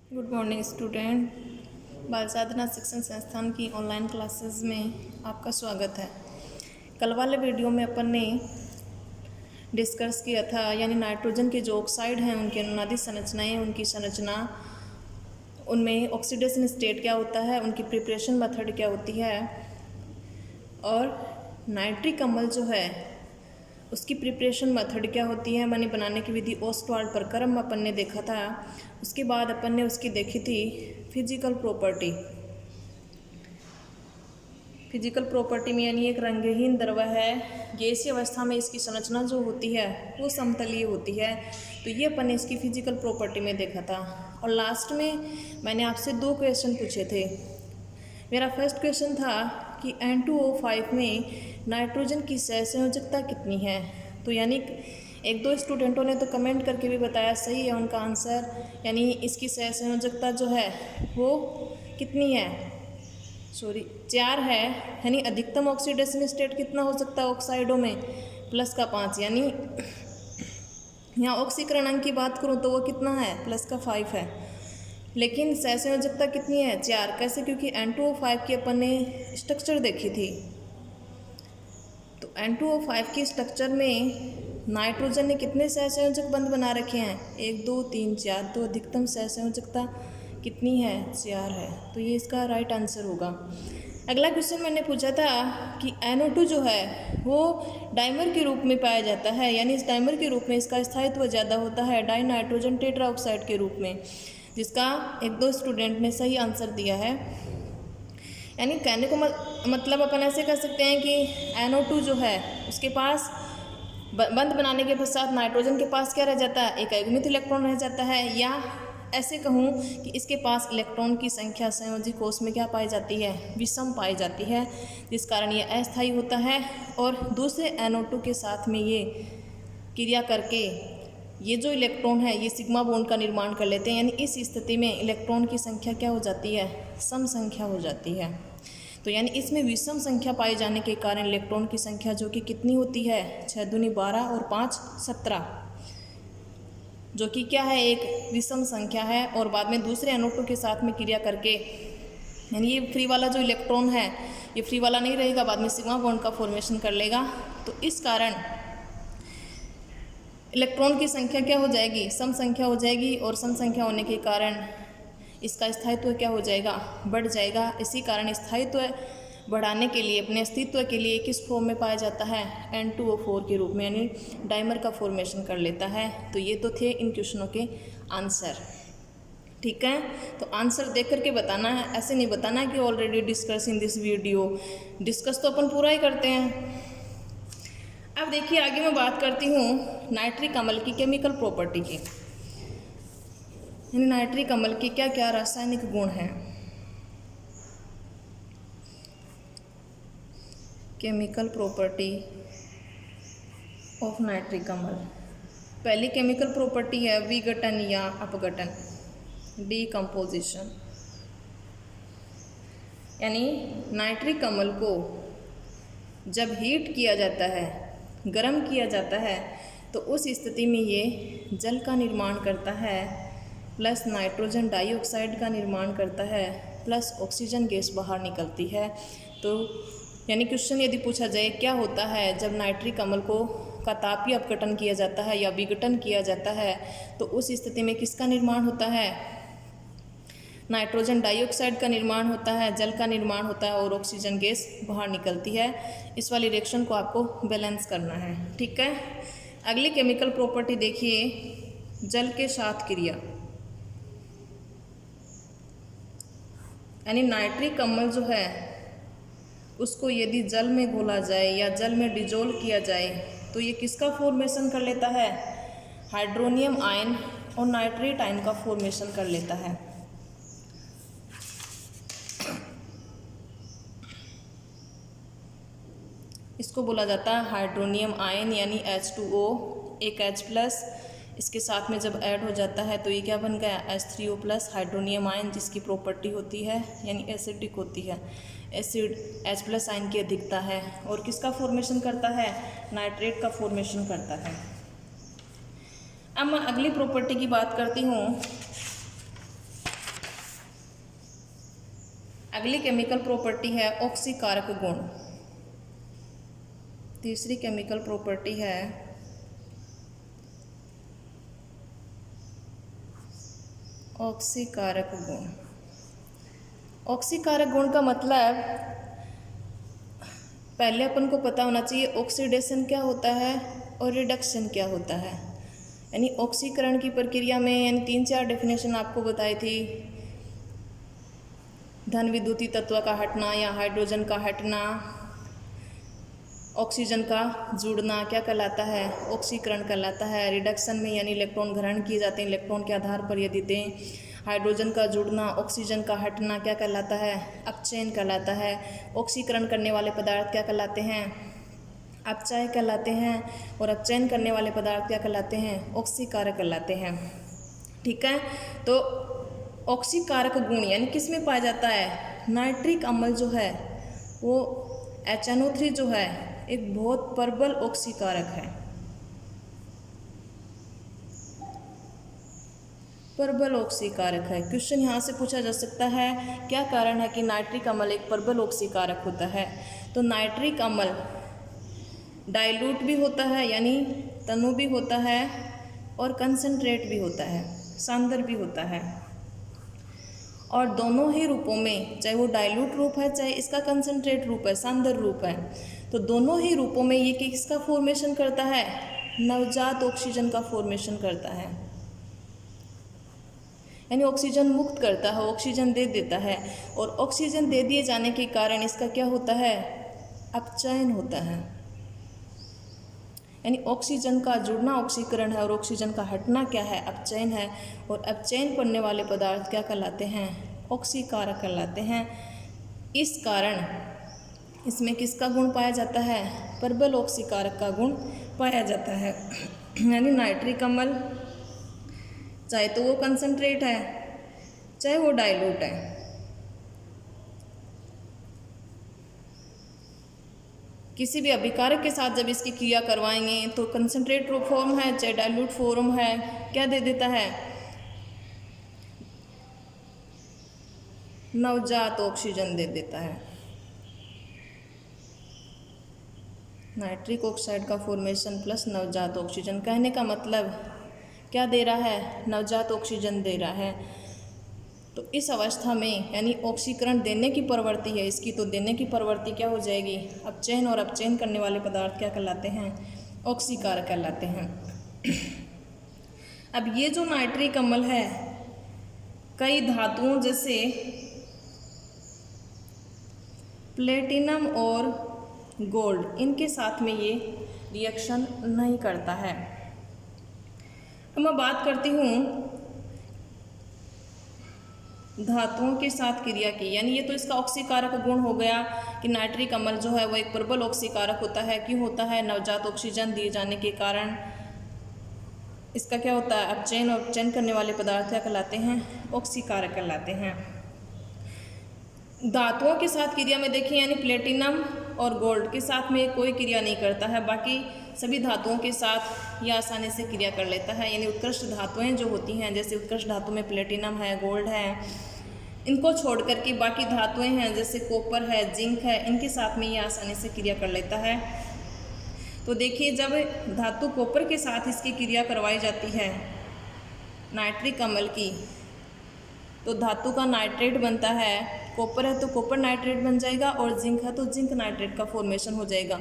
Good morning student. बाल साधना शिक्षण संस्थान की ऑनलाइन क्लासेस में आपका स्वागत है। कल वाले वीडियो में अपन ने डिस्कस किया था, यानी नाइट्रोजन के जो ऑक्साइड हैं उनकी अनुनादी संरचनाएं, उनकी संरचना, उनमें ऑक्सीडेशन स्टेट क्या होता है, उनकी प्रिपरेशन मेथड क्या होती है, और नाइट्रिक अम्ल जो है उसकी प्रिपरेशन मेथड क्या होती है, माने बनाने की विधि ओस्टवाल्ड प्रक्रम अपन ने देखा था। उसके बाद अपन ने उसकी देखी थी फिजिकल प्रॉपर्टी। फिजिकल प्रॉपर्टी में यानी एक रंगहीन द्रव है, गैसीय अवस्था में इसकी संरचना जो होती है वो समतलीय होती है। तो ये अपन ने इसकी फिजिकल प्रॉपर्टी में देखा था। और लास्ट में मैंने आपसे 2 क्वेश्चन पूछे थे। मेरा फर्स्ट क्वेश्चन था कि N2O5 में नाइट्रोजन की सहसंयोजकता कितनी है। तो यानी 1-2 स्टूडेंटों ने तो कमेंट करके भी बताया सही है उनका आंसर, यानी इसकी सहसंयोजकता जो है वो कितनी है, 4 है। यानी अधिकतम ऑक्सीडेशन स्टेट कितना हो सकता है ऑक्साइडों में, +5, यानी यहाँ ऑक्सीकरण अंक की बात करूँ तो वो कितना है, +5 है। लेकिन सहसंयोजकता कितनी है, 4। कैसे? क्योंकि N2O5 की अपन ने स्ट्रक्चर देखी थी। तो N2O5 की स्ट्रक्चर में नाइट्रोजन ने कितने सहसंयोजक बंध बना रखे हैं, 1 2 3 4। तो अधिकतम सहसंयोजकता कितनी है, 4 है। तो ये इसका राइट आंसर होगा। अगला क्वेश्चन मैंने पूछा था कि NO2 जो है वो डाइमर के रूप में पाया जाता है, यानी इस डाइमर के रूप में इसका स्थायित्व ज़्यादा होता है डाई नाइट्रोजन टेट्राऑक्साइड के रूप में, जिसका 1-2 स्टूडेंट ने सही आंसर दिया है। यानी कहने को मतलब अपन ऐसे कह सकते हैं कि NO2 जो है उसके पास बंध बनाने के पश्चात नाइट्रोजन के पास क्या रह जाता है, एक अयुग्मित इलेक्ट्रॉन रह जाता है, या ऐसे कहूँ कि इसके पास इलेक्ट्रॉन की संख्या संयोजी कोष में क्या पाई जाती है, विषम पाई जाती है, जिस कारण ये अस्थायी होता है। और दूसरे NO2 के साथ में ये क्रिया करके ये जो इलेक्ट्रॉन है ये सिग्मा बॉन्ड का निर्माण कर लेते हैं, यानी इस स्थिति में इलेक्ट्रॉन की संख्या क्या हो जाती है, सम संख्या हो जाती है। तो यानी इसमें विषम संख्या पाए जाने के कारण इलेक्ट्रॉन की संख्या जो कि कितनी होती है, 6 दूनी 12 और 5 17, जो कि क्या है, एक विषम संख्या है। और बाद में दूसरे NO2 के साथ में क्रिया करके, यानी ये फ्री वाला जो इलेक्ट्रॉन है ये फ्री वाला नहीं रहेगा, बाद में सिग्मा बॉन्ड का फॉर्मेशन कर लेगा। तो इस कारण इलेक्ट्रॉन की संख्या क्या हो जाएगी, सम संख्या हो जाएगी, और सम संख्या होने के कारण इसका स्थायित्व क्या हो जाएगा, बढ़ जाएगा। इसी कारण स्थायित्व बढ़ाने के लिए, अपने अस्तित्व के लिए किस फॉर्म में पाया जाता है, N2O4 के रूप में, यानी डाइमर का फॉर्मेशन कर लेता है। तो ये तो थे इन क्वेश्चनों के आंसर। ठीक है, तो आंसर देख करके बताना है, ऐसे नहीं बताना कि already discuss in this video. Discuss तो अपन पूरा ही करते हैं। अब देखिए आगे मैं बात करती हूँ नाइट्रिक अम्ल की केमिकल प्रॉपर्टी की, यानी नाइट्रिक अम्ल के क्या क्या रासायनिक गुण हैं। केमिकल प्रॉपर्टी ऑफ नाइट्रिक अम्ल। पहली केमिकल प्रॉपर्टी है विघटन या अपघटन, डीकम्पोजिशन। यानी नाइट्रिक अम्ल को जब हीट किया जाता है, गर्म किया जाता है, तो उस स्थिति में ये जल का निर्माण करता है, प्लस नाइट्रोजन डाइऑक्साइड का निर्माण करता है, प्लस ऑक्सीजन गैस बाहर निकलती है। तो यानी क्वेश्चन यदि पूछा जाए क्या होता है जब नाइट्रिक अम्ल को का तापीय अपघटन किया जाता है या विघटन किया जाता है, तो उस स्थिति में किसका निर्माण होता है, नाइट्रोजन डाइऑक्साइड का निर्माण होता है, जल का निर्माण होता है, और ऑक्सीजन गैस बाहर निकलती है। इस वाली रिएक्शन को आपको बैलेंस करना है। ठीक है, अगली केमिकल प्रॉपर्टी देखिए, जल के साथ क्रिया। यानी नाइट्रिक अम्ल जो है उसको यदि जल में घोला जाए या जल में डिजोल्व किया जाए तो ये किसका फॉर्मेशन कर लेता है, हाइड्रोनियम आयन और नाइट्रेट आयन का फॉर्मेशन कर लेता है। इसको बोला जाता है हाइड्रोनियम आयन, यानी H2O, एक H+, इसके साथ में जब ऐड हो जाता है तो ये क्या बन गया, H3O+, हाइड्रोनियम आयन, जिसकी प्रॉपर्टी होती है यानी एसिडिक होती है। एसिड H+ आयन की अधिकता है, और किसका फॉर्मेशन करता है, नाइट्रेट का फॉर्मेशन करता है। अब मैं अगली प्रॉपर्टी की बात करती हूँ अगली केमिकल प्रॉपर्टी है ऑक्सीकारक गुण। तीसरी केमिकल प्रॉपर्टी है ऑक्सीकारक गुण। ऑक्सीकारक गुण का मतलब पहले अपन को पता होना चाहिए ऑक्सीडेशन क्या होता है और रिडक्शन क्या होता है। यानी ऑक्सीकरण की प्रक्रिया में यानी 3-4 डेफिनेशन आपको बताई थी। धन विद्युतीय तत्व का हटना या हाइड्रोजन का हटना, ऑक्सीजन का जुड़ना क्या कहलाता है, ऑक्सीकरण कहलाता है। रिडक्शन में यानी इलेक्ट्रॉन ग्रहण किए जाते हैं इलेक्ट्रॉन के आधार पर यदि दें। हाइड्रोजन का जुड़ना, ऑक्सीजन का हटना क्या कहलाता है, अपचयन कहलाता है। ऑक्सीकरण करने वाले पदार्थ क्या कहलाते हैं, अपचय कहलाते हैं। और अपचयन करने वाले पदार्थ क्या कहलाते हैं, ऑक्सीकारक कहलाते हैं। ठीक है, तो ऑक्सीकारक गुण यानी किस में पाया जाता है, नाइट्रिक अम्ल जो है वो HNO3 जो है एक बहुत प्रबल ऑक्सीकारक है, प्रबल ऑक्सीकारक है। क्वेश्चन यहाँ से पूछा जा सकता है क्या कारण है कि नाइट्रिक अम्ल एक प्रबल ऑक्सीकारक होता है। तो नाइट्रिक अम्ल डाइल्यूट भी होता है यानी तनु भी होता है और कंसंट्रेट भी होता है, सांद्र भी होता है। और दोनों ही रूपों में, चाहे वो डाइल्यूट रूप है चाहे इसका कंसंट्रेट रूप है, सांद्र रूप है, तो दोनों ही रूपों में ये किसका फॉर्मेशन करता है, नवजात ऑक्सीजन का फॉर्मेशन करता है। यानी ऑक्सीजन मुक्त करता है, ऑक्सीजन दे देता है। और ऑक्सीजन दे दिए जाने के कारण इसका क्या होता है, अपचयन होता है। यानी ऑक्सीजन का जुड़ना ऑक्सीकरण है और ऑक्सीजन का हटना क्या है, अपचयन है। और अपचयन करने वाले पदार्थ क्या कहलाते हैं, ऑक्सीकारक कहलाते हैं। इस कारण इसमें किसका गुण पाया जाता है, प्रबल ऑक्सीकारक का गुण पाया जाता है। यानी नाइट्रिक अम्ल चाहे तो वो कंसंट्रेट है चाहे वो डाइल्यूट है, किसी भी अभिकारक के साथ जब इसकी क्रिया करवाएंगे तो कंसंट्रेट फॉर्म है चाहे डाइल्यूट फॉर्म है, क्या दे देता है, नवजात ऑक्सीजन दे देता है। नाइट्रिक ऑक्साइड का फॉर्मेशन प्लस नवजात ऑक्सीजन, कहने का मतलब क्या दे रहा है, नवजात ऑक्सीजन दे रहा है। तो इस अवस्था में यानी ऑक्सीकरण देने की प्रवृत्ति है इसकी, तो देने की प्रवृत्ति क्या हो जाएगी, अपचयन। और अपचयन करने वाले पदार्थ क्या कहलाते हैं, ऑक्सीकारक कहलाते हैं। अब ये जो नाइट्रिक अम्ल है कई धातुओं जैसे प्लेटिनम और गोल्ड इनके साथ में ये रिएक्शन नहीं करता है। अब मैं बात करती हूँ धातुओं के साथ क्रिया की, यानी ये तो इसका ऑक्सीकारक गुण हो गया कि नाइट्रिक अम्ल जो है वो एक प्रबल ऑक्सीकारक होता है। क्यों होता है, नवजात ऑक्सीजन दिए जाने के कारण इसका क्या होता है, अपचयन। और अपचयन करने वाले पदार्थ क्या कहलाते हैं, ऑक्सीकारक कहलाते हैं। धातुओं के साथ क्रिया में देखिए यानी प्लेटिनम और गोल्ड के साथ में कोई क्रिया नहीं करता है, बाकी सभी धातुओं के साथ ये आसानी से क्रिया कर लेता है। यानी उत्कृष्ट धातुएं जो होती हैं, जैसे उत्कृष्ट धातु में प्लेटिनम है, गोल्ड है, इनको छोड़ कर के बाकी धातुएं हैं जैसे कॉपर है, जिंक है, इनके साथ में ये आसानी से क्रिया कर लेता है। तो देखिए जब धातु कॉपर के साथ इसकी क्रिया करवाई जाती है नाइट्रिक अम्ल की, तो धातु का नाइट्रेट बनता है। कॉपर है तो कॉपर नाइट्रेट बन जाएगा और जिंक है तो जिंक नाइट्रेट का फॉर्मेशन हो जाएगा,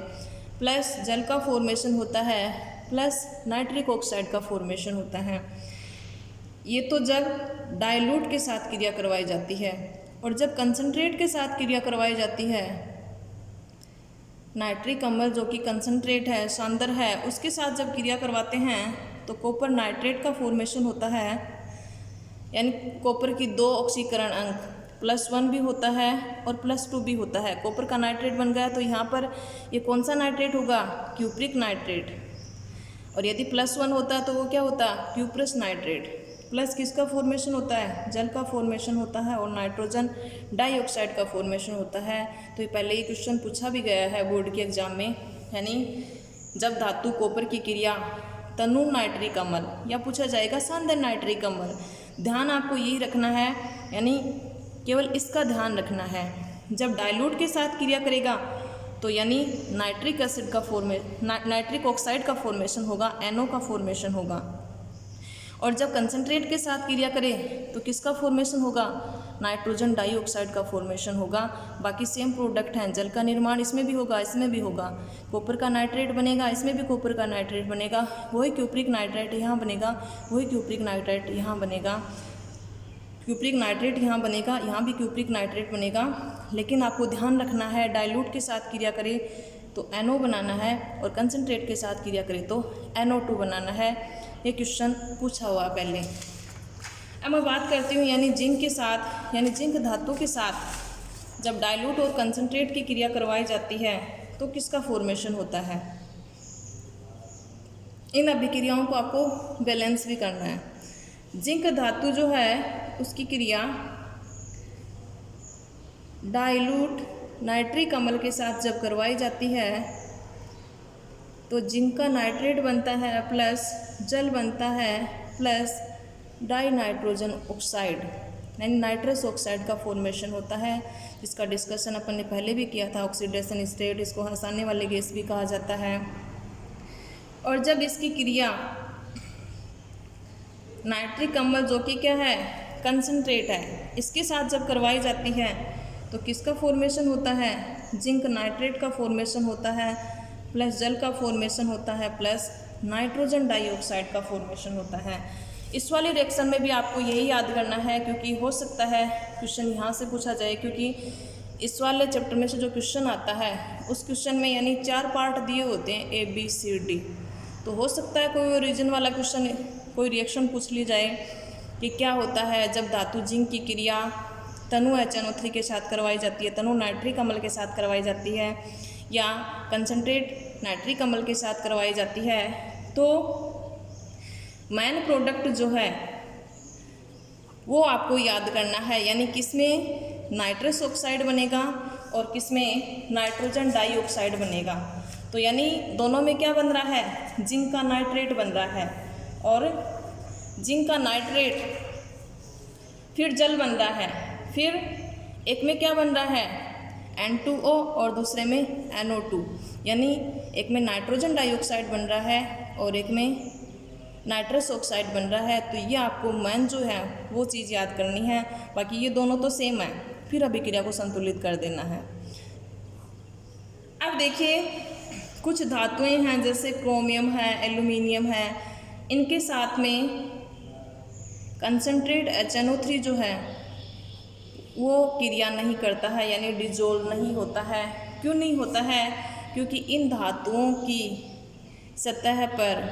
प्लस जल का फॉर्मेशन होता है, प्लस नाइट्रिक ऑक्साइड का फॉर्मेशन होता है। ये तो जब डाइल्यूट के साथ क्रिया करवाई जाती है। और जब कंसंट्रेट के साथ क्रिया करवाई जाती है, नाइट्रिक अम्ल जो कि कंसंट्रेट है, सांद्र है, उसके साथ जब क्रिया करवाते हैं तो कॉपर नाइट्रेट का फॉर्मेशन होता है। यानी कॉपर की 2 ऑक्सीकरण अंक +1 भी होता है और +2 भी होता है। कॉपर का नाइट्रेट बन गया तो यहाँ पर ये कौन सा नाइट्रेट होगा, क्यूप्रिक नाइट्रेट। और यदि +1 होता तो वो क्या होता, क्यूप्रस नाइट्रेट। प्लस किसका फॉर्मेशन होता है, जल का फॉर्मेशन होता है और नाइट्रोजन डाइऑक्साइड का फॉर्मेशन होता है। तो ये पहले ही क्वेश्चन पूछा भी गया है बोर्ड के एग्जाम में। यानी जब धातु कॉपर की क्रिया तनु नाइट्रिक अम्ल या पूछा जाएगा सांद्र नाइट्रिक अम्ल, ध्यान आपको यही रखना है। यानी केवल इसका ध्यान रखना है। जब डाइल्यूट के साथ क्रिया करेगा तो यानी नाइट्रिक एसिड का नाइट्रिक ऑक्साइड का फॉर्मेशन होगा, NO का फॉर्मेशन होगा। और जब कंसनट्रेट के साथ क्रिया करे तो किसका फॉर्मेशन होगा, नाइट्रोजन डाइऑक्साइड का फॉर्मेशन होगा। बाकी सेम प्रोडक्ट हैं, जल का निर्माण इसमें भी होगा, इसमें भी होगा। कॉपर का नाइट्रेट बनेगा, इसमें भी कॉपर का नाइट्रेट बनेगा, वही क्यूप्रिक नाइट्रेट यहाँ बनेगा, वही क्यूप्रिक नाइट्रेट यहाँ बनेगा, क्यूप्रिक नाइट्रेट यहाँ बनेगा, यहाँ भी क्यूप्रिक नाइट्रेट बनेगा। लेकिन आपको ध्यान रखना है डाइल्यूट के साथ क्रिया करे तो NO बनाना है और कंसनट्रेट के साथ क्रिया करे तो NO2 बनाना है। ये क्वेश्चन पूछा हुआ पहले। अब मैं बात करती हूँ यानी जिंक के साथ, यानी जिंक धातु के साथ जब डाइल्यूट और कंसनट्रेट की क्रिया करवाई जाती है तो किसका फॉर्मेशन होता है। इन अभिक्रियाओं को आपको बैलेंस भी करना है। जिंक धातु जो है उसकी क्रिया डाइल्यूट नाइट्रिक अम्ल के साथ जब करवाई जाती है तो जिंक का नाइट्रेट बनता है प्लस जल बनता है प्लस डाई नाइट्रोजन ऑक्साइड यानी नाइट्रस ऑक्साइड का फॉर्मेशन होता है, जिसका डिस्कशन अपन ने पहले भी किया था। ऑक्सीडेशन स्टेट, इसको हंसाने वाले गैस भी कहा जाता है। और जब इसकी क्रिया नाइट्रिक अम्ल जो कि क्या है, कंसनट्रेट है, इसके साथ जब करवाई जाती है तो किसका फॉर्मेशन होता है, जिंक नाइट्रेट का फॉर्मेशन होता है प्लस जल का फॉर्मेशन होता है प्लस नाइट्रोजन डाइऑक्साइड का फॉर्मेशन होता है। इस वाले रिएक्शन में भी आपको यही याद करना है, क्योंकि हो सकता है क्वेश्चन यहाँ से पूछा जाए, क्योंकि इस वाले चैप्टर में से जो क्वेश्चन आता है उस क्वेश्चन में यानी 4 पार्ट दिए होते हैं ABCD। तो हो सकता है कोई ओरिजिन वाला क्वेश्चन, कोई रिएक्शन पूछ ली जाए कि क्या होता है जब धातु जिंक की क्रिया तनु HNO3 के साथ करवाई जाती है, तनु नाइट्रिक अम्ल के साथ करवाई जाती है या कंसनट्रेट नाइट्रिक अम्ल के साथ करवाई जाती है, तो मेन प्रोडक्ट जो है वो आपको याद करना है। यानी किसमें नाइट्रस ऑक्साइड बनेगा और किसमें नाइट्रोजन डाइऑक्साइड बनेगा। तो यानी दोनों में क्या बन रहा है, जिंक का नाइट्रेट बन रहा है और जिंक का नाइट्रेट फिर जल बन रहा है, फिर एक में क्या बन रहा है N2O और दूसरे में NO2, यानी एक में नाइट्रोजन डाइऑक्साइड बन रहा है और एक में नाइट्रस ऑक्साइड बन रहा है। तो ये आपको मेन जो है वो चीज़ याद करनी है, बाकी ये दोनों तो सेम है, फिर अभिक्रिया को संतुलित कर देना है। अब देखिए कुछ धातुएं हैं जैसे क्रोमियम है, एल्यूमिनियम है, इनके साथ में कंसनट्रेट HNO3 जो है वो क्रिया नहीं करता है, यानी डिजोल्व नहीं होता है। क्यों नहीं होता है, क्योंकि इन धातुओं की सतह पर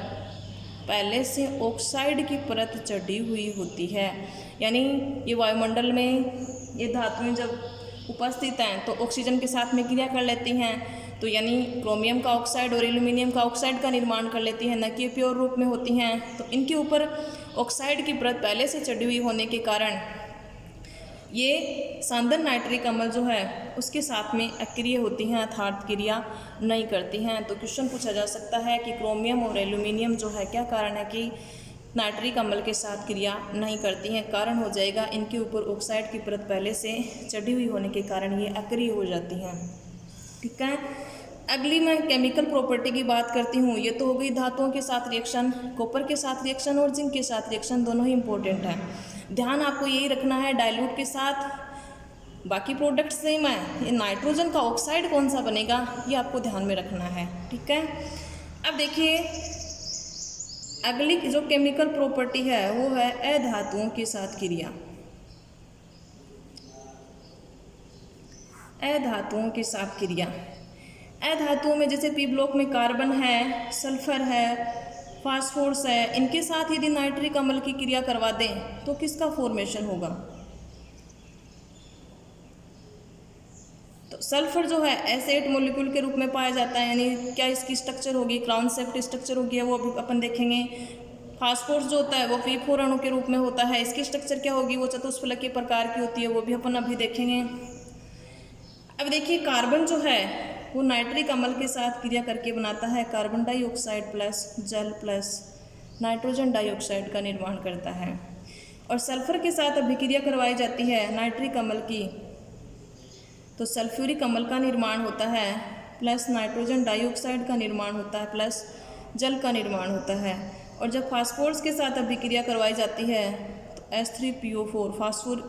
पहले से ऑक्साइड की परत चढ़ी हुई होती है। यानी ये वायुमंडल में ये धातुएं जब उपस्थित हैं तो ऑक्सीजन के साथ में क्रिया कर लेती हैं, तो यानी क्रोमियम का ऑक्साइड और एल्यूमिनियम का ऑक्साइड का निर्माण कर लेती हैं, न कि प्योर रूप में होती हैं। तो इनके ऊपर ऑक्साइड की परत पहले से चढ़ी हुई होने के कारण ये सांदन नाइट्रिक अम्ल जो है उसके साथ में अक्रिय होती हैं, अर्थात क्रिया नहीं करती हैं। तो क्वेश्चन पूछा जा सकता है कि क्रोमियम और एल्यूमिनियम जो है क्या कारण है कि नाइट्रिक अम्ल के साथ क्रिया नहीं करती हैं। कारण हो जाएगा इनके ऊपर ऑक्साइड की परत पहले से चढ़ी हुई होने के कारण ये अक्रिय हो जाती हैं। ठीक है, अगली मैं केमिकल प्रॉपर्टी की बात करती हूँ। ये तो हो गई धातुओं के साथ रिएक्शन, कॉपर के साथ रिएक्शन और जिंक के साथ रिएक्शन, दोनों ही इंपॉर्टेंट है। ध्यान आपको यही रखना है डाइल्यूट के साथ बाकी प्रोडक्ट सेम है, ये नाइट्रोजन का ऑक्साइड कौन सा बनेगा ये आपको ध्यान में रखना है। ठीक है, अब देखिए अगली जो केमिकल प्रॉपर्टी है वो है अधातुओं के साथ क्रिया। अधातुओं के साथ क्रिया, अधातुओं में जैसे पी ब्लॉक में कार्बन है, सल्फर है, फास्फोरस है, इनके साथ यदि नाइट्रिक अम्ल की क्रिया करवा दें तो किसका फॉर्मेशन होगा। तो सल्फर जो है एसिड मॉलिक्यूल के रूप में पाया जाता है, यानी क्या इसकी स्ट्रक्चर होगी, क्राउन शेप्ड स्ट्रक्चर होगी, वो भी अपन देखेंगे। फास्फोरस जो होता है वो P4 अणु के रूप में होता है, इसकी स्ट्रक्चर क्या होगी, वो चतुष्फलकीय प्रकार की होती है, वो भी अपन अभी देखेंगे। अब देखिए कार्बन जो है वो नाइट्रिक अम्ल के साथ क्रिया करके बनाता है कार्बन डाइऑक्साइड प्लस जल प्लस नाइट्रोजन डाइऑक्साइड का निर्माण करता है। और सल्फर के साथ अभिक्रिया करवाई जाती है नाइट्रिक अम्ल की, तो सल्फ्यूरिक अम्ल का निर्माण होता है, प्लस नाइट्रोजन डाइऑक्साइड का निर्माण होता है, प्लस जल का निर्माण होता है। और जब फास्फोरस के साथ अभिक्रिया करवाई जाती है तो H3PO4 फास्फोर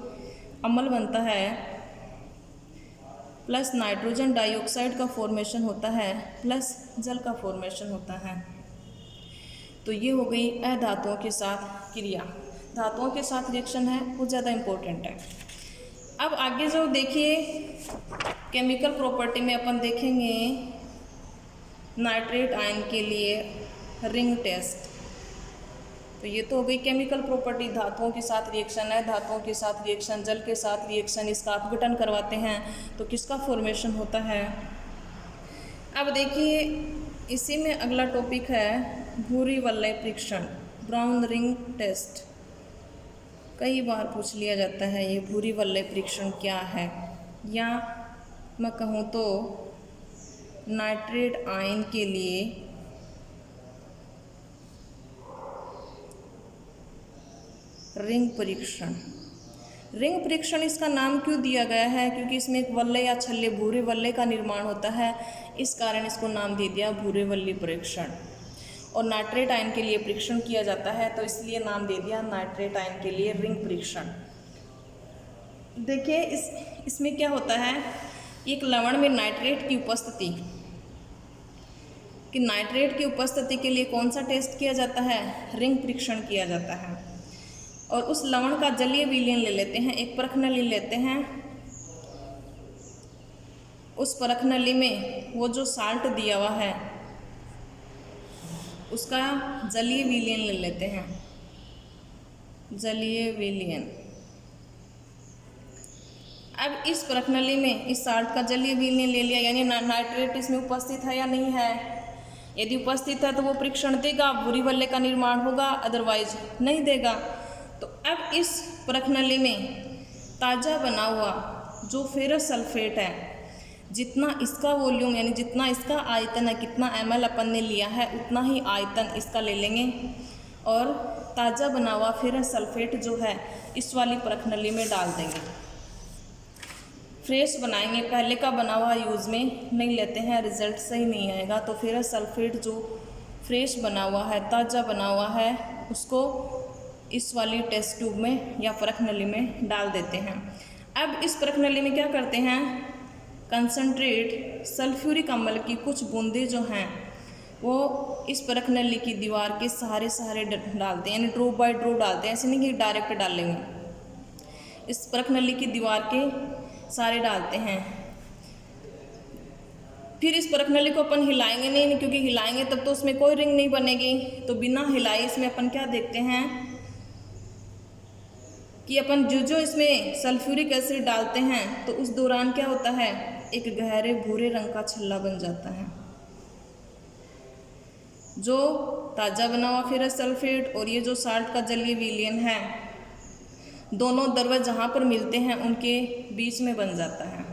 अम्ल बनता है, प्लस नाइट्रोजन डाइऑक्साइड का फॉर्मेशन होता है, प्लस जल का फॉर्मेशन होता है। तो ये हो गई अधातुओं के साथ क्रिया। धातुओं के साथ रिएक्शन है वो ज़्यादा इम्पोर्टेंट है। अब आगे जो देखिए केमिकल प्रॉपर्टी में अपन देखेंगे नाइट्रेट आयन के लिए रिंग टेस्ट। तो ये तो हो गई केमिकल प्रॉपर्टी, धातुओं के साथ रिएक्शन है, धातुओं के साथ रिएक्शन, जल के साथ रिएक्शन, इसका अपघटन करवाते हैं तो किसका फॉर्मेशन होता है। अब देखिए इसी में अगला टॉपिक है भूरी वलय परीक्षण, ब्राउन रिंग टेस्ट। कई बार पूछ लिया जाता है ये भूरी वलय परीक्षण क्या है, या मैं कहूँ तो नाइट्रेट आयन के लिए रिंग परीक्षण। रिंग परीक्षण इसका नाम क्यों दिया गया है, क्योंकि इसमें एक वलय या छल्ले भूरे वलय का निर्माण होता है, इस कारण इसको नाम दे दिया भूरे वलय परीक्षण। और नाइट्रेट आयन के लिए परीक्षण किया जाता है तो इसलिए नाम दे दिया नाइट्रेट आयन के लिए रिंग परीक्षण। देखिए इसमें क्या होता है, एक लवण में नाइट्रेट की उपस्थिति, कि नाइट्रेट की उपस्थिति के लिए कौन सा टेस्ट किया जाता है, रिंग परीक्षण किया जाता है। और उस लवण का जलीय विलयन ले लेते हैं, एक परख नली लेते हैं, उस परख नली में वो जो साल्ट दिया हुआ है उसका जलीय विलयन ले लेते हैं, जलीय विलयन। अब इस परख नली में इस साल्ट का जलीय विलयन ले लिया, यानी नाइट्रेट इसमें उपस्थित है या नहीं है। यदि उपस्थित है तो वो परीक्षण देगा, भूरी वलय का निर्माण होगा, अदरवाइज नहीं देगा। तो अब इस परख नली में ताज़ा बना हुआ जो फेरस सल्फेट है, जितना इसका वॉल्यूम यानी जितना इसका आयतन है, कितना ml अपन ने लिया है उतना ही आयतन इसका ले लेंगे, और ताज़ा बना हुआ फेरस सल्फेट जो है इस वाली परख नली में डाल देंगे। फ्रेश बनाएंगे, पहले का बना हुआ यूज़ में नहीं लेते हैं, रिजल्ट सही नहीं आएगा। तो फेरस सल्फेट जो फ्रेश बना हुआ है, ताज़ा बना हुआ है, उसको इस वाली टेस्ट ट्यूब में या परख नली में डाल देते हैं। अब इस परख नली में क्या करते हैं, कंसंट्रेट सल्फ्यूरिक अम्ल की कुछ बूंदें जो हैं वो इस परख नली की दीवार के सहारे डालते हैं, यानी ड्रॉप बाय ड्रॉप डालते हैं, ऐसे नहीं कि डायरेक्ट डालेंगे। इस परख नली की दीवार के सारे डालते हैं। फिर इस परख नली को अपन हिलाएंगे नहीं, क्योंकि हिलाएंगे तब तो उसमें कोई रिंग नहीं बनेगी। तो बिना हिलाए इसमें अपन क्या देखते हैं कि अपन जो इसमें सल्फ्यूरिक एसिड डालते हैं तो उस दौरान क्या होता है, एक गहरे भूरे रंग का छल्ला बन जाता है। जो ताज़ा बना हुआ फेरस सल्फेट और ये जो साल्ट का जलीय विलयन है, दोनों द्रव्य जहाँ पर मिलते हैं उनके बीच में बन जाता है।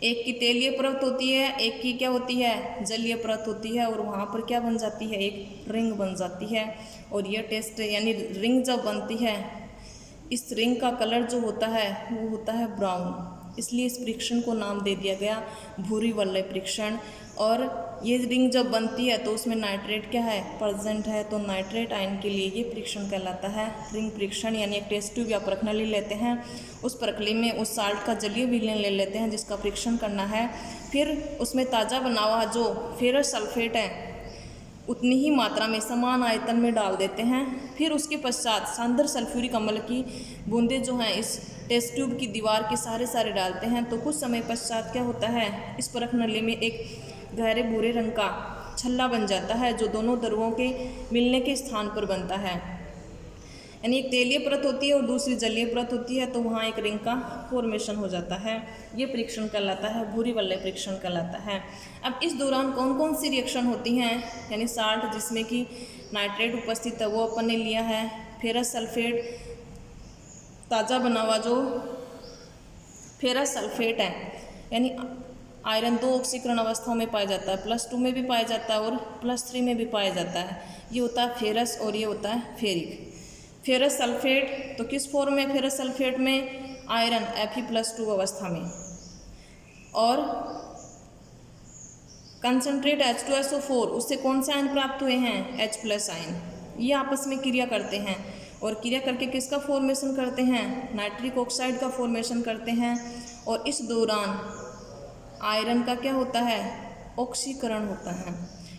एक की तेलीय परत होती है, एक की क्या होती है, जलीय परत होती है, और वहाँ पर क्या बन जाती है, एक रिंग बन जाती है। और यह टेस्ट यानी रिंग जब बनती है, इस रिंग का कलर जो होता है वो होता है ब्राउन, इसलिए इस परीक्षण को नाम दे दिया गया भूरी वलय परीक्षण। और ये रिंग जब बनती है तो उसमें नाइट्रेट क्या है, प्रेजेंट है, तो नाइट्रेट आयन के लिए ये परीक्षण कहलाता है रिंग परीक्षण। यानी एक टेस्ट ट्यूब या परख नली लेते हैं, उस परख नली में उस साल्ट का जलीय विलयन ले लेते हैं जिसका परीक्षण करना है, फिर उसमें ताज़ा बना हुआ जो फेरस सल्फेट है उतनी ही मात्रा में समान आयतन में डाल देते हैं। फिर उसके पश्चात सांद्र सल्फ्यूरिक अम्ल की बूंदें जो हैं इस टेस्ट ट्यूब की दीवार के सारे डालते हैं। तो कुछ समय पश्चात क्या होता है, इस परख नली में एक गहरे भूरे रंग का छल्ला बन जाता है जो दोनों द्रवों के मिलने के स्थान पर बनता है। यानी एक तेलीय परत होती है और दूसरी जलीय परत होती है, तो वहाँ एक रिंग का फॉर्मेशन हो जाता है। ये परीक्षण कहलाता है भूरी वलय परीक्षण कहलाता है। अब इस दौरान कौन कौन सी रिएक्शन होती हैं, यानी साल्ट जिसमें कि नाइट्रेट उपस्थित है वो अपन ने लिया है, फेरस सल्फेट ताज़ा बना हुआ जो फेरस सल्फेट है, यानी आयरन 2 ऑक्सीकरण अवस्थाओं में पाया जाता है, +2 में भी पाया जाता है और +3 में भी पाया जाता है। ये होता है फेरस और ये होता है फेरिक। फेरस सल्फेट, तो किस फॉर्म में फेरस सल्फेट में? आयरन Fe+2 अवस्था में। और कंसनट्रेट H2SO4, उससे कौन से आयन प्राप्त हुए हैं? H+ ion. ये आपस में क्रिया करते हैं और क्रिया करके किसका फॉर्मेशन करते हैं? नाइट्रिक ऑक्साइड का फॉर्मेशन करते हैं। और इस दौरान आयरन का क्या होता है? ऑक्सीकरण होता है,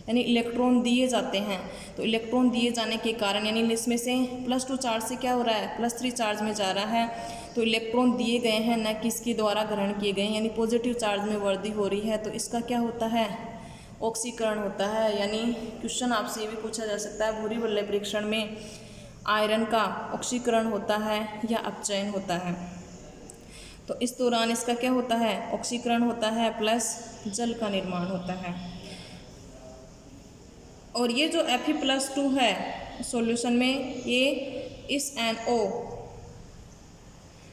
यानी इलेक्ट्रॉन दिए जाते हैं। तो इलेक्ट्रॉन दिए जाने के कारण यानी इसमें से +2 चार्ज से क्या हो रहा है? +3 चार्ज में जा रहा है। तो इलेक्ट्रॉन दिए गए हैं, न कि इसके द्वारा ग्रहण किए गए, यानी पॉजिटिव चार्ज में वृद्धि हो रही है। तो इसका क्या होता है? ऑक्सीकरण होता है। यानी क्वेश्चन आपसे ये भी पूछा जा सकता है, भूरी वलय परीक्षण में आयरन का ऑक्सीकरण होता है या अपचयन होता है। तो इस दौरान इसका क्या होता है? ऑक्सीकरण होता है प्लस जल का निर्माण होता है। और ये जो Fe+2 है सॉल्यूशन में, ये इस NO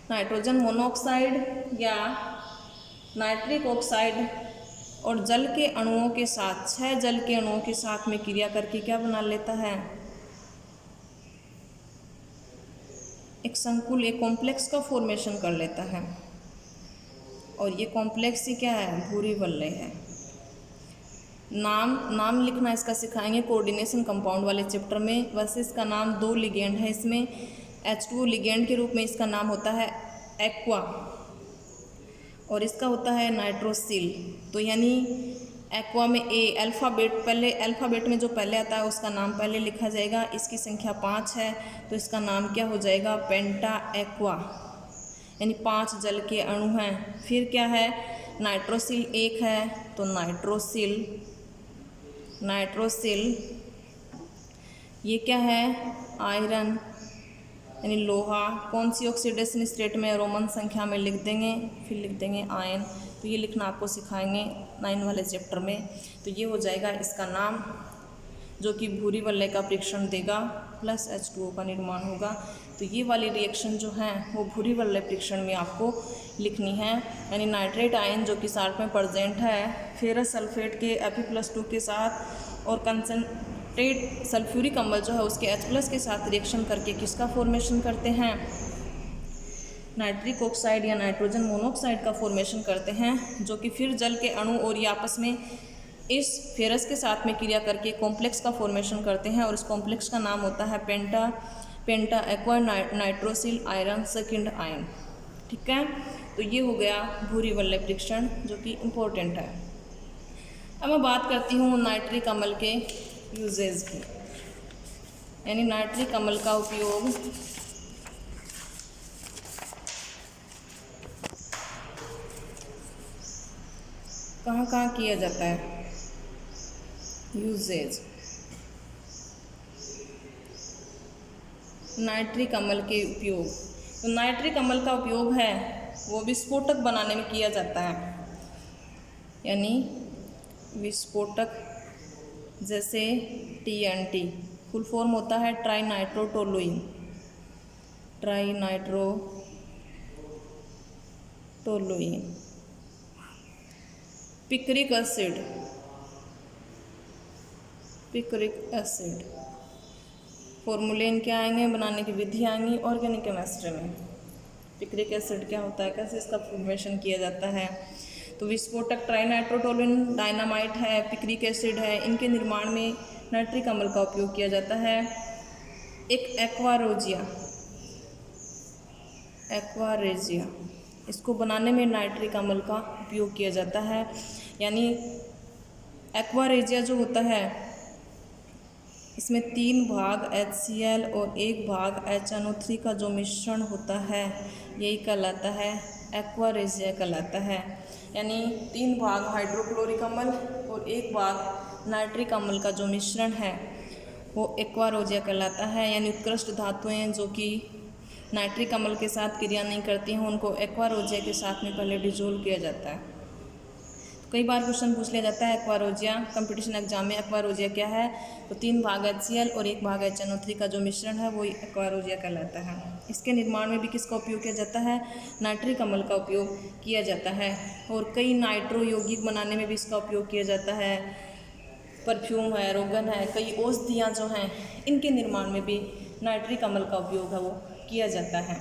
नाइट्रोजन मोनोऑक्साइड या नाइट्रिक ऑक्साइड और जल के अणुओं के साथ, 6 जल के अणुओं के साथ में क्रिया करके क्या बना लेता है? एक संकुल, एक कॉम्प्लेक्स का फॉर्मेशन कर लेता है। और ये कॉम्प्लेक्स ही क्या है? भूरी वलय है। नाम लिखना इसका सिखाएंगे कोऑर्डिनेशन कंपाउंड वाले चैप्टर में। वैसे इसका नाम 2 लिगेंड है, इसमें H2O लिगेंड के रूप में इसका नाम होता है एक्वा और इसका होता है नाइट्रोसिल। तो यानी एक्वा में अल्फ़ाबेट, पहले अल्फ़ाबेट में जो पहले आता है उसका नाम पहले लिखा जाएगा। इसकी संख्या 5 है तो इसका नाम क्या हो जाएगा? पेंटा एक्वा, यानी 5 जल के अणु हैं। फिर क्या है? नाइट्रोसिल 1 है तो नाइट्रोसिल ये क्या है? आयरन यानी लोहा। कौन सी ऑक्सीडेशन स्टेट में? रोमन संख्या में लिख देंगे, फिर लिख देंगे आयन। तो ये लिखना आपको सिखाएंगे 9 वाले चैप्टर में। तो ये हो जाएगा इसका नाम, जो कि भूरी वलय का परीक्षण देगा, प्लस H2O का निर्माण होगा। तो ये वाली रिएक्शन जो है वो भूरी वलय परीक्षण में आपको लिखनी है। यानी नाइट्रेट आयन जो कि साल्ट में प्रेजेंट है फेरस सल्फेट के Fe+2 के साथ और कंसनट्रेट सल्फ्यूरिक अम्ल जो है उसके H+ के साथ रिएक्शन करके किसका फॉर्मेशन करते हैं? नाइट्रिक ऑक्साइड या नाइट्रोजन मोनोऑक्साइड का फॉर्मेशन करते हैं, जो कि फिर जल के अणु और ये आपस में इस फेरस के साथ में क्रिया करके कॉम्प्लेक्स का फॉर्मेशन करते हैं। और इस कॉम्प्लेक्स का नाम होता है penta aqua nitrosyl iron second ion. ठीक है, तो ये हो गया भूरी वलय परीक्षण जो कि इम्पोर्टेंट है। अब मैं बात करती हूँ नाइट्रिक अम्ल के यूजेज की, यानी नाइट्रिक अम्ल का उपयोग कहाँ कहाँ किया जाता है। यूजेज नाइट्रिक अम्ल के उपयोग, तो नाइट्रिक अम्ल का उपयोग है वो विस्फोटक बनाने में किया जाता है। यानी विस्फोटक जैसे TNT, फुल फॉर्म होता है ट्राइनाइट्रोटोलुइन, पिक्रिक एसिड, फॉर्मूले इनके आएंगे, बनाने की विधि आएंगी ऑर्गेनिक केमिस्ट्री में। पिक्रिक एसिड क्या होता है, कैसे इसका फॉर्मेशन किया जाता है। तो विस्फोटक ट्राइनाइट्रोटोलुइन डायनामाइट है, पिक्रिक एसिड है, इनके निर्माण में नाइट्रिक अम्ल का उपयोग किया जाता है। एक एक्वारेजिया, इसको बनाने में नाइट्रिक अम्ल का उपयोग किया जाता है। यानी एक्वारेजिया जो होता है इसमें 3 भाग HCl और 1 भाग HNO3 का जो मिश्रण होता है यही कहलाता है एक्वारेजिया कहलाता है। यानी 3 भाग हाइड्रोक्लोरिक अम्ल और 1 भाग नाइट्रिक अम्ल का जो मिश्रण है वो एक्वारेजिया कहलाता है। यानी उत्कृष्ट धातुएं जो कि नाइट्रिक अम्ल के साथ क्रिया नहीं करती हैं उनको एक्वारेजिया के साथ में पहले डिजोल्व किया जाता है। कई बार क्वेश्चन पूछ लिया जाता है एक्वारोजिया कंपटीशन एग्जाम में, एक्वारोजिया क्या है? तो 3 भाग HCl और 1 भाग HNO3 का जो मिश्रण है वो एक्वारोजिया कहलाता है। इसके निर्माण में भी किसका उपयोग किया जाता है? नाइट्रिक अम्ल का उपयोग किया जाता है। और कई नाइट्रो यौगिक बनाने में भी इसका उपयोग किया जाता है। परफ्यूम है, रोगन है, कई औषधियाँ जो हैं इनके निर्माण में भी नाइट्रिक अम्ल का उपयोग है वो किया जाता है।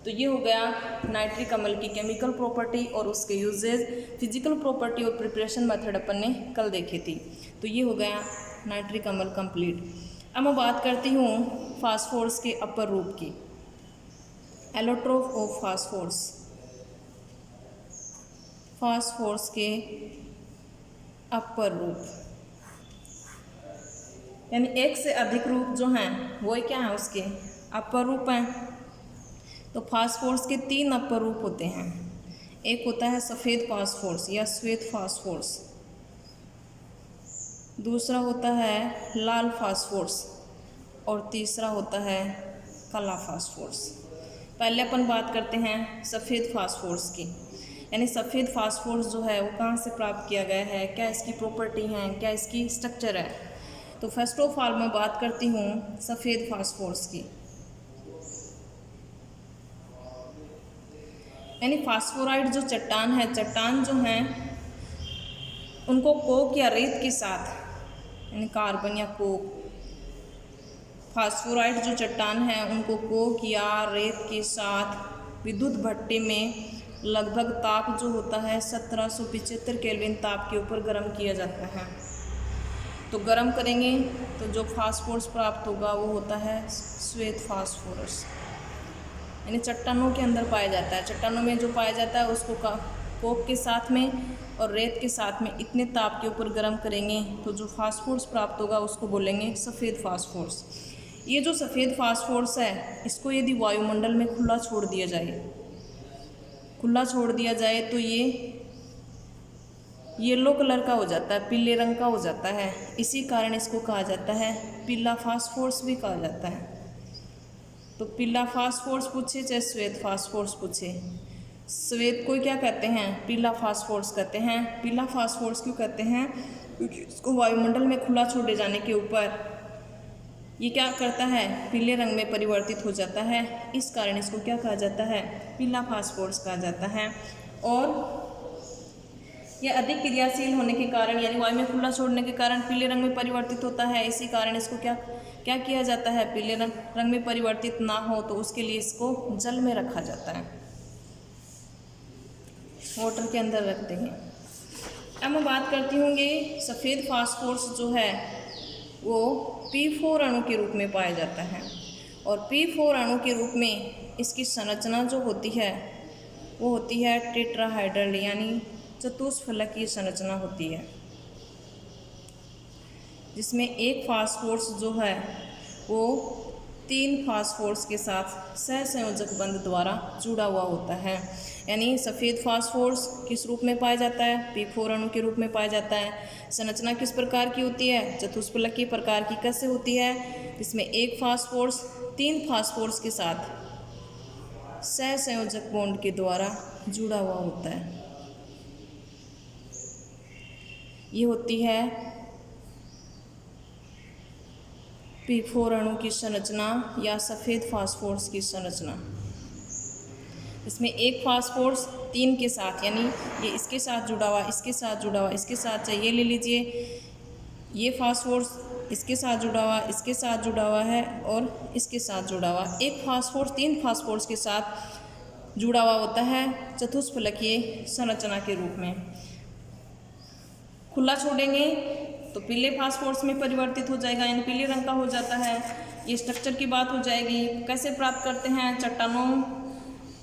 तो ये हो गया नाइट्रिक अम्ल की केमिकल प्रॉपर्टी और उसके यूजेज, फिजिकल प्रॉपर्टी और प्रिपरेशन मेथड अपन ने कल देखी थी। तो ये हो गया नाइट्रिक अम्ल कंप्लीट। अब मैं बात करती हूँ फास्फोरस के अपर रूप की, एलोट्रोफ ऑफ फास्फोरस। फास्फोरस के अपर रूप यानी एक से अधिक रूप जो हैं वो क्या है, उसके अपर रूप हैं। तो फास्फोरस के 3 अपर रूप होते हैं। एक होता है सफ़ेद फास्फोरस या श्वेत फास्फोरस, दूसरा होता है लाल फास्फोरस और तीसरा होता है काला फास्फोरस। पहले अपन बात करते हैं सफ़ेद फास्फोरस की, यानी सफ़ेद फास्फोरस जो है वो कहाँ से प्राप्त किया गया है, क्या इसकी प्रॉपर्टी हैं, क्या इसकी स्ट्रक्चर है। तो फर्स्ट ऑफ ऑल मैं बात करती हूँ सफ़ेद फास्फोरस की, यानी फास्फोराइड जो चट्टान है, चट्टान जो हैं उनको कोक या रेत के साथ, यानी कार्बन या कोक, फास्फोराइड जो चट्टान है उनको कोक या रेत के साथ विद्युत भट्टी में लगभग ताप जो होता है 1775 केल्विन ताप के ऊपर गर्म किया जाता है। तो गर्म करेंगे तो जो फास्फोरस प्राप्त होगा वो होता है श्वेत फास्फोरस, यानी चट्टानों के अंदर पाया जाता है। चट्टानों में जो पाया जाता है उसको कोक के साथ में और रेत के साथ में इतने ताप के ऊपर गर्म करेंगे तो जो फास्फोरस प्राप्त होगा उसको बोलेंगे सफ़ेद फास्फोरस। ये जो सफ़ेद फास्फोरस है इसको यदि वायुमंडल में खुला छोड़ दिया जाए तो ये येलो कलर का हो जाता है, पीले रंग का हो जाता है। इसी कारण इसको कहा जाता है पीला फास्फोरस भी कहा जाता है। तो पीला फास्फोरस पूछे चाहे श्वेत फास्फोरस पूछे, श्वेत को क्या कहते हैं? पीला फास्फोरस कहते हैं। पीला फास्फोरस क्यों कहते हैं? क्योंकि इसको वायुमंडल में खुला छोड़े जाने के ऊपर ये क्या करता है, पीले रंग में परिवर्तित हो जाता है। इस कारण इसको क्या कहा जाता है? पीला फास्फोरस कहा जाता है। और यह अधिक क्रियाशील होने के कारण, यानी वायु में खुला छोड़ने के कारण पीले रंग में परिवर्तित होता है। इसी कारण इसको क्या किया जाता है? पीले रंग में परिवर्तित ना हो तो उसके लिए इसको जल में रखा जाता है, वाटर के अंदर रखते हैं। अब मैं बात करती हूँ ये सफ़ेद फास्फोरस जो है वो P4 अणु के रूप में पाया जाता है। और P4 अणु के रूप में इसकी संरचना जो होती है वो होती है टेट्राहाइड्रल, यानी चतुष्फलकीय संरचना होती है, जिसमें एक फास्फोरस जो है वो 3 फास्फोरस के साथ सहसंयोजक बंध द्वारा जुड़ा हुआ होता है। यानी सफ़ेद फास्फोरस किस रूप में पाया जाता है? P4 अणु के रूप में पाया जाता है। संरचना किस प्रकार की होती है? चतुष्फलकीय प्रकार की। कैसे होती है? इसमें एक फास्फोरस 3 फास्फोरस के साथ सहसंयोजक बॉन्ड के द्वारा जुड़ा हुआ होता है। ये होती है P4 अणु की संरचना या सफ़ेद फास्फोरस की संरचना। इसमें एक फास्फोरस 3 के साथ, यानी ये इसके साथ जुड़ा हुआ, इसके साथ जुड़ा हुआ, इसके साथ, चाहिए ये ले लीजिए, ये फास्फोरस इसके साथ जुड़ा हुआ, इसके साथ जुड़ा हुआ है और इसके साथ जुड़ा हुआ। एक फास्फोरस 3 फास्फोरस के साथ जुड़ा हुआ होता है चतुष्फलकीय संरचना के रूप में। खुला छोड़ेंगे तो पीले फास्फोरस में परिवर्तित हो जाएगा, यानी पीले रंग का हो जाता है। ये स्ट्रक्चर की बात हो जाएगी। कैसे प्राप्त करते हैं? चट्टानों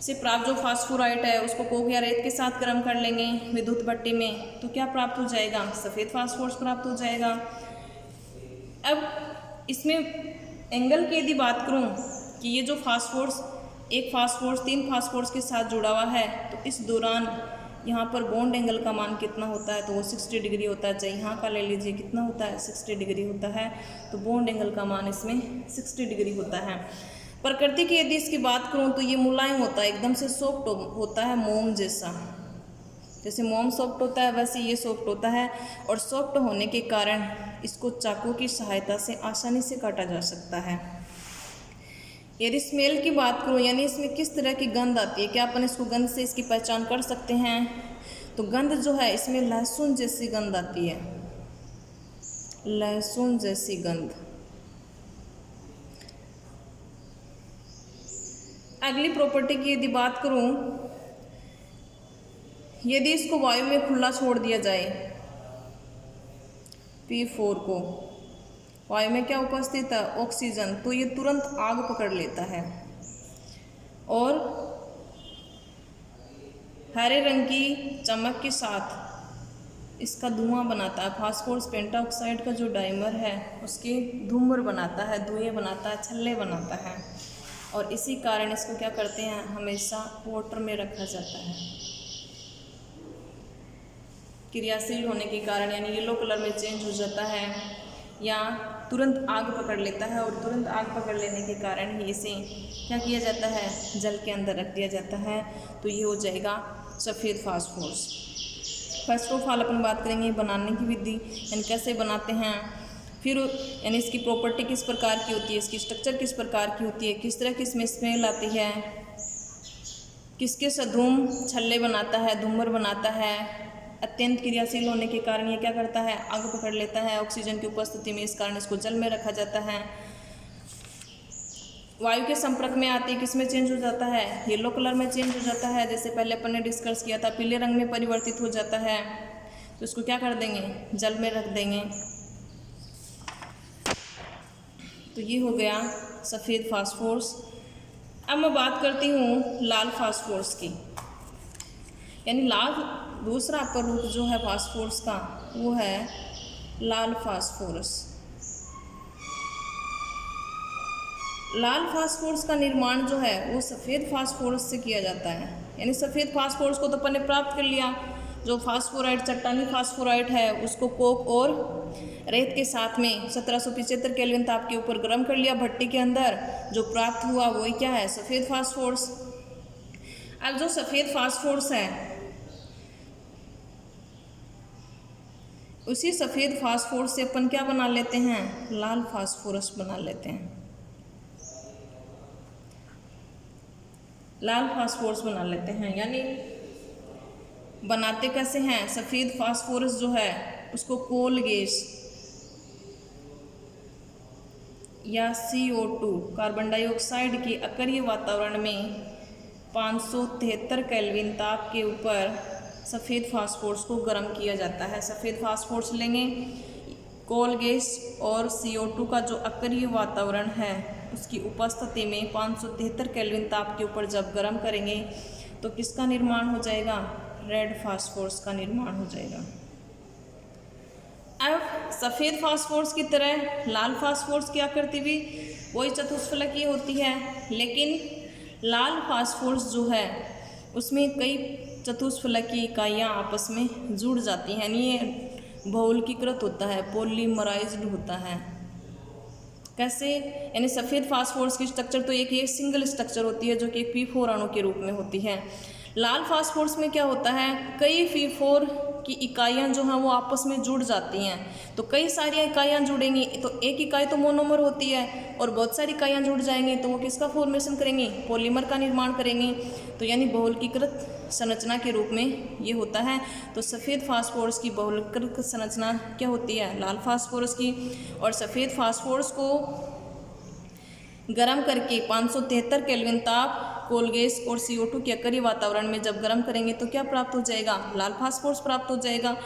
से प्राप्त जो फास्फोराइट है उसको कोक या रेत के साथ गर्म कर लेंगे विद्युत भट्टी में, तो क्या प्राप्त हो जाएगा? सफ़ेद फास्फोरस प्राप्त हो जाएगा। अब इसमें एंगल की यदि बात करूं कि ये जो फास्फोरस, एक फास्फोरस 3 फास्फोरस के साथ जुड़ा हुआ है, तो इस दौरान यहाँ पर बॉन्ड एंगल का मान कितना होता है? तो वो 60 डिग्री होता है। चाहे यहाँ का ले लीजिए, कितना होता है? 60 डिग्री होता है। तो बॉन्ड एंगल का मान इसमें 60 डिग्री होता है। प्रकृति की यदि इसकी बात करूँ तो ये मुलायम होता है, एकदम से सॉफ्ट होता है, मोम जैसा, जैसे मोम सॉफ्ट होता है वैसे ये सॉफ्ट होता है, और सॉफ्ट होने के कारण इसको चाकू की सहायता से आसानी से काटा जा सकता है। यदि स्मेल की बात करूँ, यानी इसमें किस तरह की गंध आती है, क्या अपन इसको गंध से इसकी पहचान कर सकते हैं? तो गंध जो है इसमें लहसुन जैसी गंध आती है, लहसुन जैसी गंध। अगली प्रॉपर्टी की यदि बात करूं, यदि इसको वायु में खुला छोड़ दिया जाए, P4 को वायु में क्या उपस्थित है, ऑक्सीजन, तो ये तुरंत आग पकड़ लेता है और हरे रंग की चमक के साथ इसका धुआं बनाता है। फास्फोरस पेंटाऑक्साइड का जो डाइमर है उसके धूम्र बनाता है, धुएं बनाता है, छल्ले बनाता है, और इसी कारण इसको क्या करते हैं, हमेशा वाटर में रखा जाता है। क्रियाशील होने के कारण यानी येलो कलर में चेंज हो जाता है या तुरंत आग पकड़ लेता है, और तुरंत आग पकड़ लेने के कारण ही इसे क्या किया जाता है, जल के अंदर रख दिया जाता है। तो ये हो जाएगा सफ़ेद फास्फोरस। फर्स्ट ऑफ ऑल अपन बात करेंगे बनाने की विधि, यानी कैसे बनाते हैं, फिर यानी इसकी प्रॉपर्टी किस प्रकार की होती है, इसकी स्ट्रक्चर किस प्रकार की होती है, किस तरह की इसमें स्मेल आती है, किसके सधूम छल्ले बनाता है, धूम्र बनाता है, अत्यंत क्रियाशील होने के कारण ये क्या करता है, आग पकड़ लेता है ऑक्सीजन की उपस्थिति में, इस कारण इसको जल में रखा जाता है। वायु के संपर्क में आते ही किस में चेंज हो जाता है, येलो कलर में चेंज हो जाता है, जैसे पहले अपन ने डिस्कस किया था, पीले रंग में परिवर्तित हो जाता है। तो इसको क्या कर देंगे, जल में रख देंगे। तो ये हो गया सफ़ेद फास्फोरस। अब मैं बात करती हूँ लाल फास्फोरस की, यानी लाल दूसरा अपर रूप जो है फास्फोरस का वो है लाल फास्फोरस। लाल फास्फोरस का निर्माण जो है वो सफ़ेद फास्फोरस से किया जाता है। यानी सफ़ेद फास्फोरस को तो अपन ने प्राप्त कर लिया, जो फास्फोराइड चट्टानी फास्फोराइड है उसको कोक और रेत के साथ में 1775 केल्विन ताप के ऊपर गर्म कर लिया भट्टी के अंदर, जो प्राप्त हुआ वही क्या है, सफ़ेद फास्फोरस। अब जो सफ़ेद फास्फोरस है उसी सफ़ेद फास्फोरस से अपन क्या बना लेते हैं, लाल फास्फोरस बना लेते हैं, लाल फास्फोरस बना लेते हैं। यानी बनाते कैसे हैं, सफ़ेद फास्फोरस जो है उसको कोल गैस या CO2 कार्बन डाइऑक्साइड के अकरीय वातावरण में 573 केल्विन ताप के ऊपर सफ़ेद फास्फोरस को गर्म किया जाता है। सफ़ेद फास्फोरस लेंगे, कोल गैस और CO2 का जो अकरीय वातावरण है उसकी उपस्थिति में 573 केल्विन ताप के ऊपर जब गर्म करेंगे तो किसका निर्माण हो जाएगा, रेड फास्फोरस का निर्माण हो जाएगा। अब सफ़ेद फास्फोरस की तरह लाल फास्फोरस की आकृति भी वही चतुष्फलकीय होती है, लेकिन लाल फास्फोरस जो है उसमें कई चतुष्फलकीय इकाइयाँ आपस में जुड़ जाती हैं, यानी ये बहुलकीकृत होता है, पॉलीमराइज्ड होता है। कैसे, यानी सफ़ेद फास्फोरस की स्ट्रक्चर तो एक सिंगल स्ट्रक्चर होती है जो कि एक P4 अणु के रूप में होती है। लाल फास्फोरस में क्या होता है, कई P4 की इकाइयाँ जो हैं वो आपस में जुड़ जाती हैं। तो कई सारी इकाइयाँ जुड़ेंगी तो एक इकाई तो मोनोमर होती है, और बहुत सारी इकाइयाँ जुड़ जाएंगी तो वो किसका फॉर्मेशन करेंगी, पॉलीमर का निर्माण करेंगी। तो यानी बहुलकीकृत संरचना के रूप में ये होता है। तो सफ़ेद फास्फोरस की बहुलकीकृत संरचना क्या होती है, लाल फास्फोरस की। और सफ़ेद फास्फोरस को गर्म करके 573 केल्विन ताप, कोल गैस और CO2 के अकरीय वातावरण में जब गर्म करेंगे तो क्या प्राप्त हो जाएगा, लाल फास्फोरस प्राप्त हो जाएगा।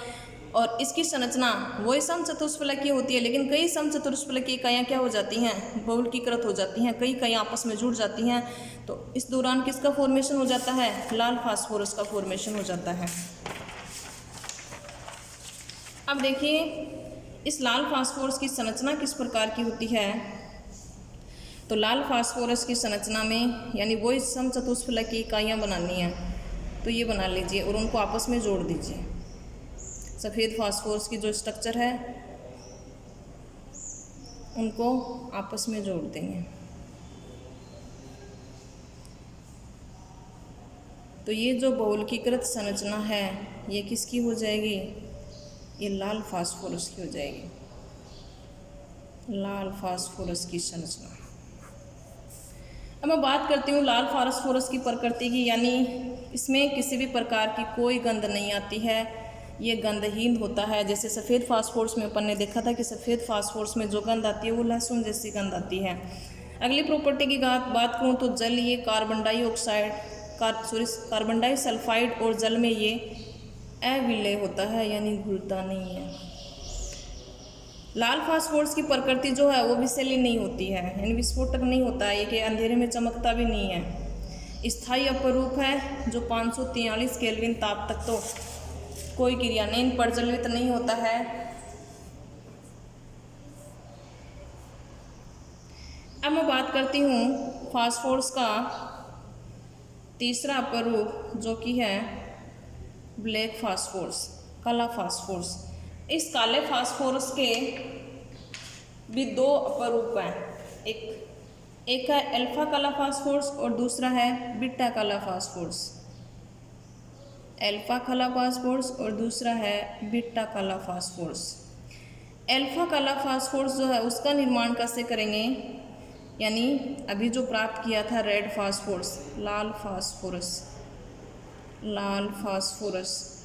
और इसकी संरचना वही समचतुष्फलकीय होती है, लेकिन कई समचतुष्फलकीय इकाइयाँ क्या हो जाती हैं, बहुलकीकृत हो जाती हैं, कई इकाइयाँ आपस में जुड़ जाती हैं। तो इस दौरान किसका फॉर्मेशन हो जाता है, लाल फास्फोरस का फॉर्मेशन हो जाता है। अब देखिए इस लाल फास्फोरस की संरचना किस प्रकार की होती है। तो लाल फास्फोरस की संरचना में यानी वो समचतुष्फलकीय इकाइयाँ बनानी है तो ये बना लीजिए और उनको आपस में जोड़ दीजिए। सफ़ेद फास्फोरस की जो स्ट्रक्चर है उनको आपस में जोड़ देंगे। तो ये जो बहुलकीकृत संरचना है ये किसकी हो जाएगी, ये लाल फास्फोरस की हो जाएगी, लाल फास्फोरस की संरचना। अब मैं बात करती हूँ लाल फास्फोरस की प्रकृति की, यानी इसमें किसी भी प्रकार की कोई गंध नहीं आती है, ये गंधहीन होता है। जैसे सफ़ेद फास्फोरस में अपन ने देखा था कि सफ़ेद फास्फोरस में जो गंध आती है वो लहसुन जैसी गंध आती है। अगली प्रॉपर्टी की बात करूँ तो जल ये कार्बन डाइसल्फाइड और जल में ये अविलय होता है, यानी घुलता नहीं है। लाल फास्फोरस की प्रकृति जो है वो विषैली नहीं होती है, यानी विस्फोटक नहीं होता है, ये कि अंधेरे में चमकता भी नहीं है। स्थायी अपरूप है जो 543 केल्विन ताप तक तो कोई क्रिया नहीं, प्रज्वलित नहीं होता है। अब मैं बात करती हूँ फास्फोरस का तीसरा अपरूप जो कि है ब्लैक फास्फोरस, काला फास्फोरस। इस काले फास्फोरस के भी दो अपरूप हैं, एक है अल्फा काला फास्फोरस और दूसरा है बीटा काला फास्फोरस। अल्फा काला फास्फोरस और दूसरा है बीटा काला फास्फोरस। अल्फा काला फास्फोरस जो है उसका निर्माण कैसे करेंगे, यानी अभी जो प्राप्त किया था रेड फास्फोरस, लाल फास्फोरस, लाल फास्फोरस,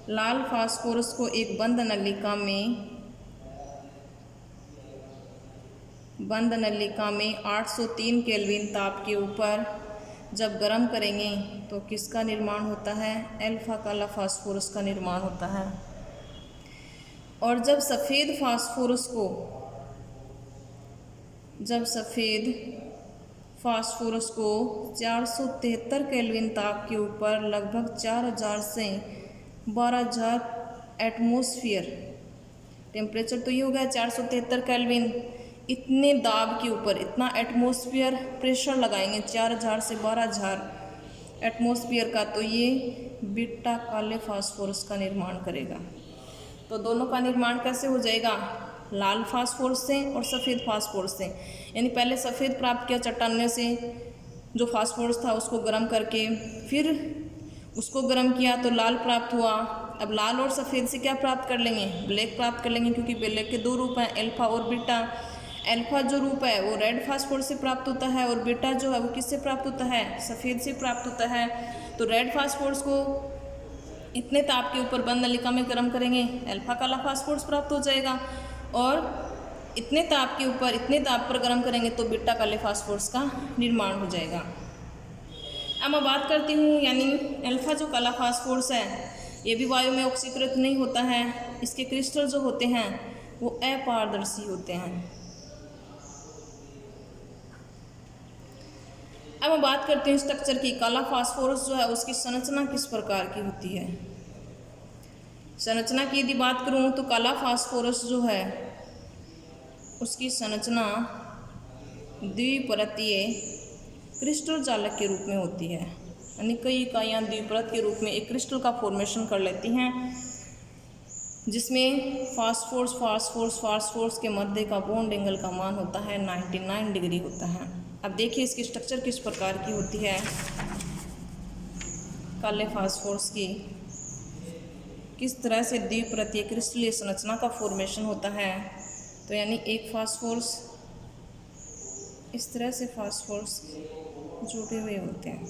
लाल फास्फोरस को एक बंद नलिका में 803 केल्विन ताप के ऊपर जब गर्म करेंगे तो किसका निर्माण होता है, अल्फा काला फास्फोरस का निर्माण होता है। और जब सफ़ेद फास्फोरस को 473 केल्विन ताप के ऊपर लगभग 4000 से 12000 एटमॉस्फेयर टेम्परेचर, तो ये हो गया 473 केल्विन, इतने दाब के ऊपर इतना एटमॉस्फेयर प्रेशर लगाएंगे 4000 से 12000 एटमॉस्फेयर का, तो ये बीटा काले फास्फोरस का निर्माण करेगा। तो दोनों का निर्माण कैसे हो जाएगा, लाल फास्फोरस से और सफ़ेद फास्फोरस से। यानी पहले सफ़ेद प्राप्त किया चट्टान से, जो फास्फोरस था उसको गर्म करके, फिर उसको गर्म किया तो लाल प्राप्त हुआ। अब लाल और सफ़ेद से क्या प्राप्त कर लेंगे, ब्लैक प्राप्त कर लेंगे, क्योंकि ब्लैक के दो रूप हैं, अल्फा और बीटा। अल्फा जो रूप है वो रेड फास्फोरस से प्राप्त होता है और बीटा जो है वो किससे प्राप्त होता है, सफ़ेद से प्राप्त होता है। तो रेड फास्फोरस को इतने ताप के ऊपर बंद नलिका में गर्म करेंगे, अल्फा काला फास्फोरस प्राप्त हो जाएगा, और इतने ताप के ऊपर इतने ताप पर गर्म करेंगे तो बीटा काले फास्फोरस का निर्माण हो जाएगा। अब मैं बात करती हूँ, यानी अल्फा जो काला फास्फोरस है ये भी वायु में ऑक्सीकृत नहीं होता है, इसके क्रिस्टल जो होते हैं वो अपारदर्शी होते हैं। अब मैं बात करती हूँ स्ट्रक्चर की। काला फास्फोरस जो है उसकी संरचना किस प्रकार की होती है। संरचना की यदि बात करूँ तो काला फास्फोरस जो है उसकी संरचना द्विपरतीय क्रिस्टल जालक के रूप में होती है, यानी कई इकाइयाँ द्विपरत के रूप में एक क्रिस्टल का फॉर्मेशन कर लेती हैं, जिसमें फास्फोरस के मध्य का बॉन्ड एंगल का मान होता है 99 डिग्री होता है। अब देखिए इसकी स्ट्रक्चर किस प्रकार की होती है। काले फास्फोरस की किस तरह से द्विपरतीय क्रिस्टलीय संरचना का फॉर्मेशन होता है। तो यानी एक फास्फोरस, इस तरह से फास्फोरस जुड़े हुए होते हैं।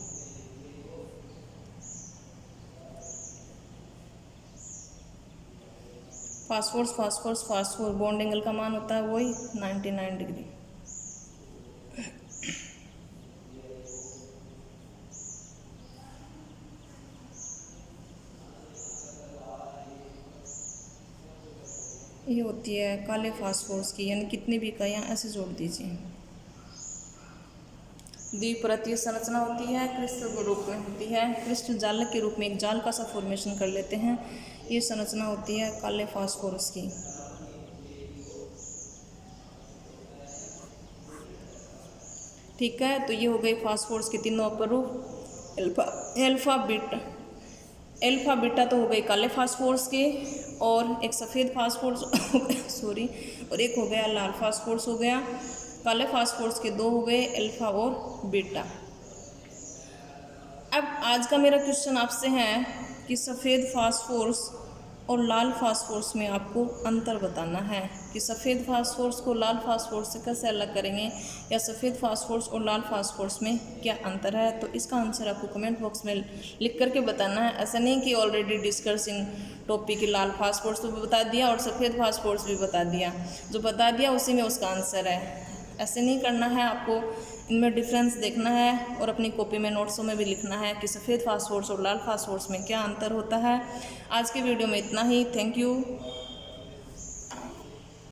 फास्फोर बॉन्ड एंगल का मान होता है वही 99 डिग्री। ये होती है काले फास्फोरस की, यानी कितनी भी इकाइयाँ ऐसे जोड़ दीजिए। द्विपरतीय संरचना होती है, क्रिस्टल के रूप में होती है, क्रिस्टल जालक के रूप में एक जाल का सा फॉर्मेशन कर लेते हैं। ये संरचना होती है काले फास्फोरस की। ठीक है, तो ये हो गई फास्फोरस के तीनों अपरूप। अल्फा बीटा तो हो गई काले फास्फोरस के, और एक सफ़ेद फास्फोरस और एक हो गया लाल फास्फोरस हो गया। काले फास्फोरस के 2 हो गए, अल्फा और बीटा। अब आज का मेरा क्वेश्चन आपसे है कि सफ़ेद फास्फोरस और लाल फास्फोरस में आपको अंतर बताना है कि सफ़ेद फास्फोरस को लाल फास्फोरस से कैसे अलग करेंगे, या सफ़ेद फास्फोरस और लाल फास्फोरस में क्या अंतर है। तो इसका आंसर आपको कमेंट बॉक्स में लिख करके बताना है। ऐसा नहीं कि ऑलरेडी डिस्कसिंग टॉपिक लाल फास्फोरस तो भी बता दिया और सफ़ेद फास्फोरस भी बता दिया, जो बता दिया उसी में उसका आंसर है। ऐसे नहीं करना है, आपको इनमें डिफरेंस देखना है और अपनी कॉपी में नोट्सों में भी लिखना है कि सफ़ेद फास्फोरस और लाल फास्फोरस में क्या अंतर होता है। आज के वीडियो में इतना ही। Thank you.